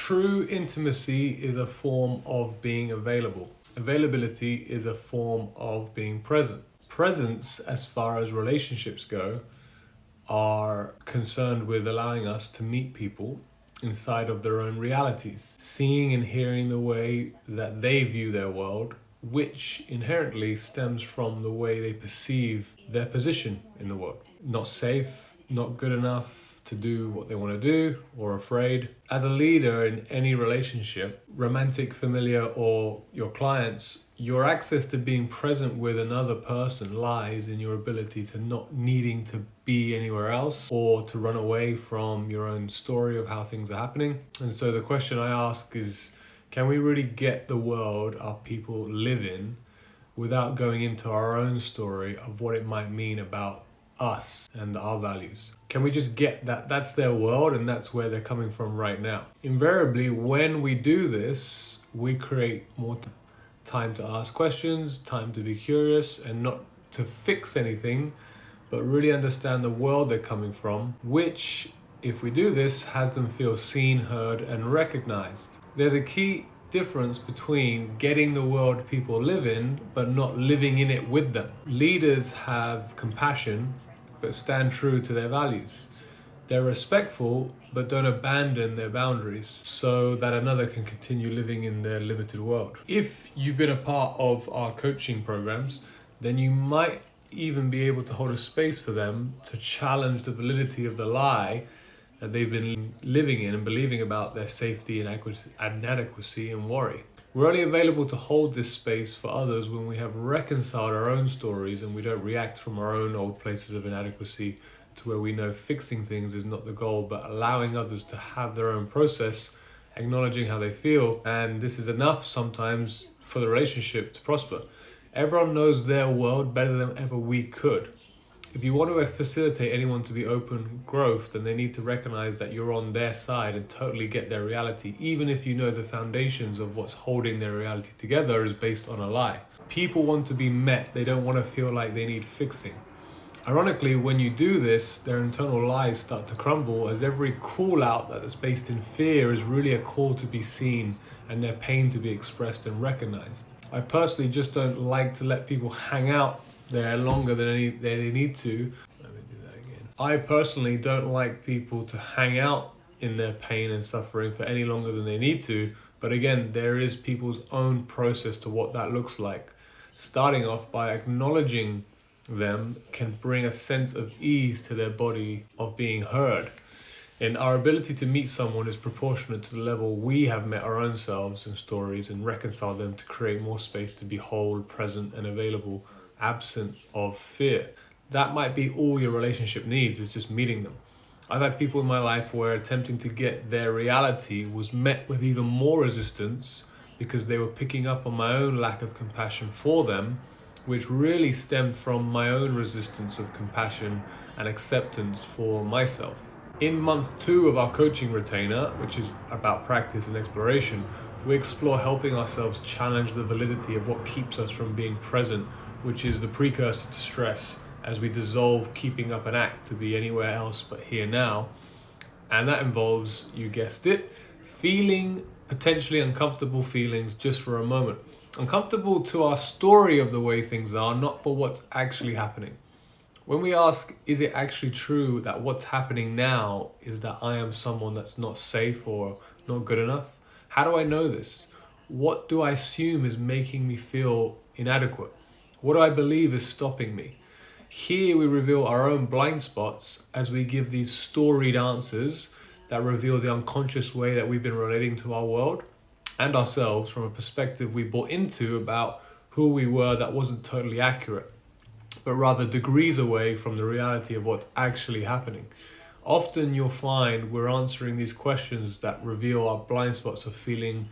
True intimacy is a form of being available. Availability is a form of being present. Presence, as far as relationships go, are concerned with allowing us to meet people inside of their own realities, seeing and hearing the way that they view their world, which inherently stems from the way they perceive their position in the world. Not safe, not good enough to do what they want to do, or afraid. As a leader in any relationship, romantic, familiar, or your clients, your access to being present with another person lies in your ability to not needing to be anywhere else or to run away from your own story of how things are happening. And so the question I ask is, can we really get the world our people live in without going into our own story of what it might mean about us and our values? Can we just get that that's their world and that's where they're coming from right now? Invariably, when we do this, we create more time to ask questions, time to be curious, and not to fix anything, but really understand the world they're coming from, which, if we do this, has them feel seen, heard, and recognized. There's a key difference between getting the world people live in, but not living in it with them. Leaders have compassion, but stand true to their values. They're respectful, but don't abandon their boundaries so that another can continue living in their limited world. If you've been a part of our coaching programs, then you might even be able to hold a space for them to challenge the validity of the lie that they've been living in and believing about their safety and inadequacy and worry. We're only available to hold this space for others when we have reconciled our own stories and we don't react from our own old places of inadequacy to where we know fixing things is not the goal, but allowing others to have their own process, acknowledging how they feel. And this is enough sometimes for the relationship to prosper. Everyone knows their world better than ever we could. If you want to facilitate anyone to be open growth, then they need to recognize that you're on their side and totally get their reality, even if you know the foundations of what's holding their reality together is based on a lie. People want to be met. They don't want to feel like they need fixing. Ironically, when you do this, their internal lies start to crumble, as every call out that is based in fear is really a call to be seen and their pain to be expressed and recognized. I personally just don't like to let people hang out there longer than they need to. Let me do that again. I personally don't like people to hang out in their pain and suffering for any longer than they need to. But again, there is people's own process to what that looks like. Starting off by acknowledging them can bring a sense of ease to their body of being heard. And our ability to meet someone is proportionate to the level we have met our own selves and stories and reconcile them to create more space to be whole, present, and available, absent of fear. That might be all your relationship needs, is just meeting them. I've had people in my life where attempting to get their reality was met with even more resistance because they were picking up on my own lack of compassion for them, which really stemmed from my own resistance of compassion and acceptance for myself. In month 2 of our coaching retainer, which is about practice and exploration, we explore helping ourselves challenge the validity of what keeps us from being present, which is the precursor to stress, as we dissolve keeping up an act to be anywhere else but here now. And that involves, you guessed it, feeling potentially uncomfortable feelings just for a moment. Uncomfortable to our story of the way things are, not for what's actually happening. When we ask, is it actually true that what's happening now is that I am someone that's not safe or not good enough? How do I know this? What do I assume is making me feel inadequate? What do I believe is stopping me? Here we reveal our own blind spots as we give these storied answers that reveal the unconscious way that we've been relating to our world and ourselves from a perspective we bought into about who we were that wasn't totally accurate, but rather degrees away from the reality of what's actually happening. Often you'll find we're answering these questions that reveal our blind spots of feeling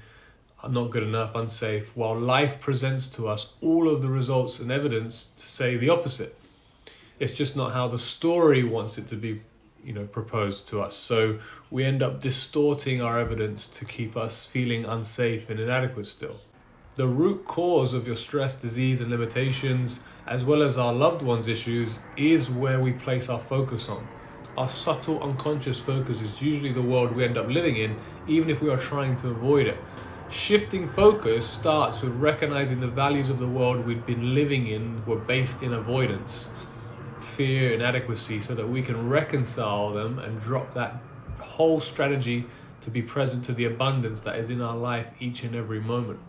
not good enough, unsafe, while life presents to us all of the results and evidence to say the opposite. It's just not how the story wants it to be, proposed to us. So we end up distorting our evidence to keep us feeling unsafe and inadequate still. The root cause of your stress, disease, and limitations, as well as our loved ones' issues, is where we place our focus on. Our subtle unconscious focus is usually the world we end up living in, even if we are trying to avoid it. Shifting focus starts with recognizing the values of the world we've been living in were based in avoidance, fear, inadequacy, so that we can reconcile them and drop that whole strategy to be present to the abundance that is in our life each and every moment.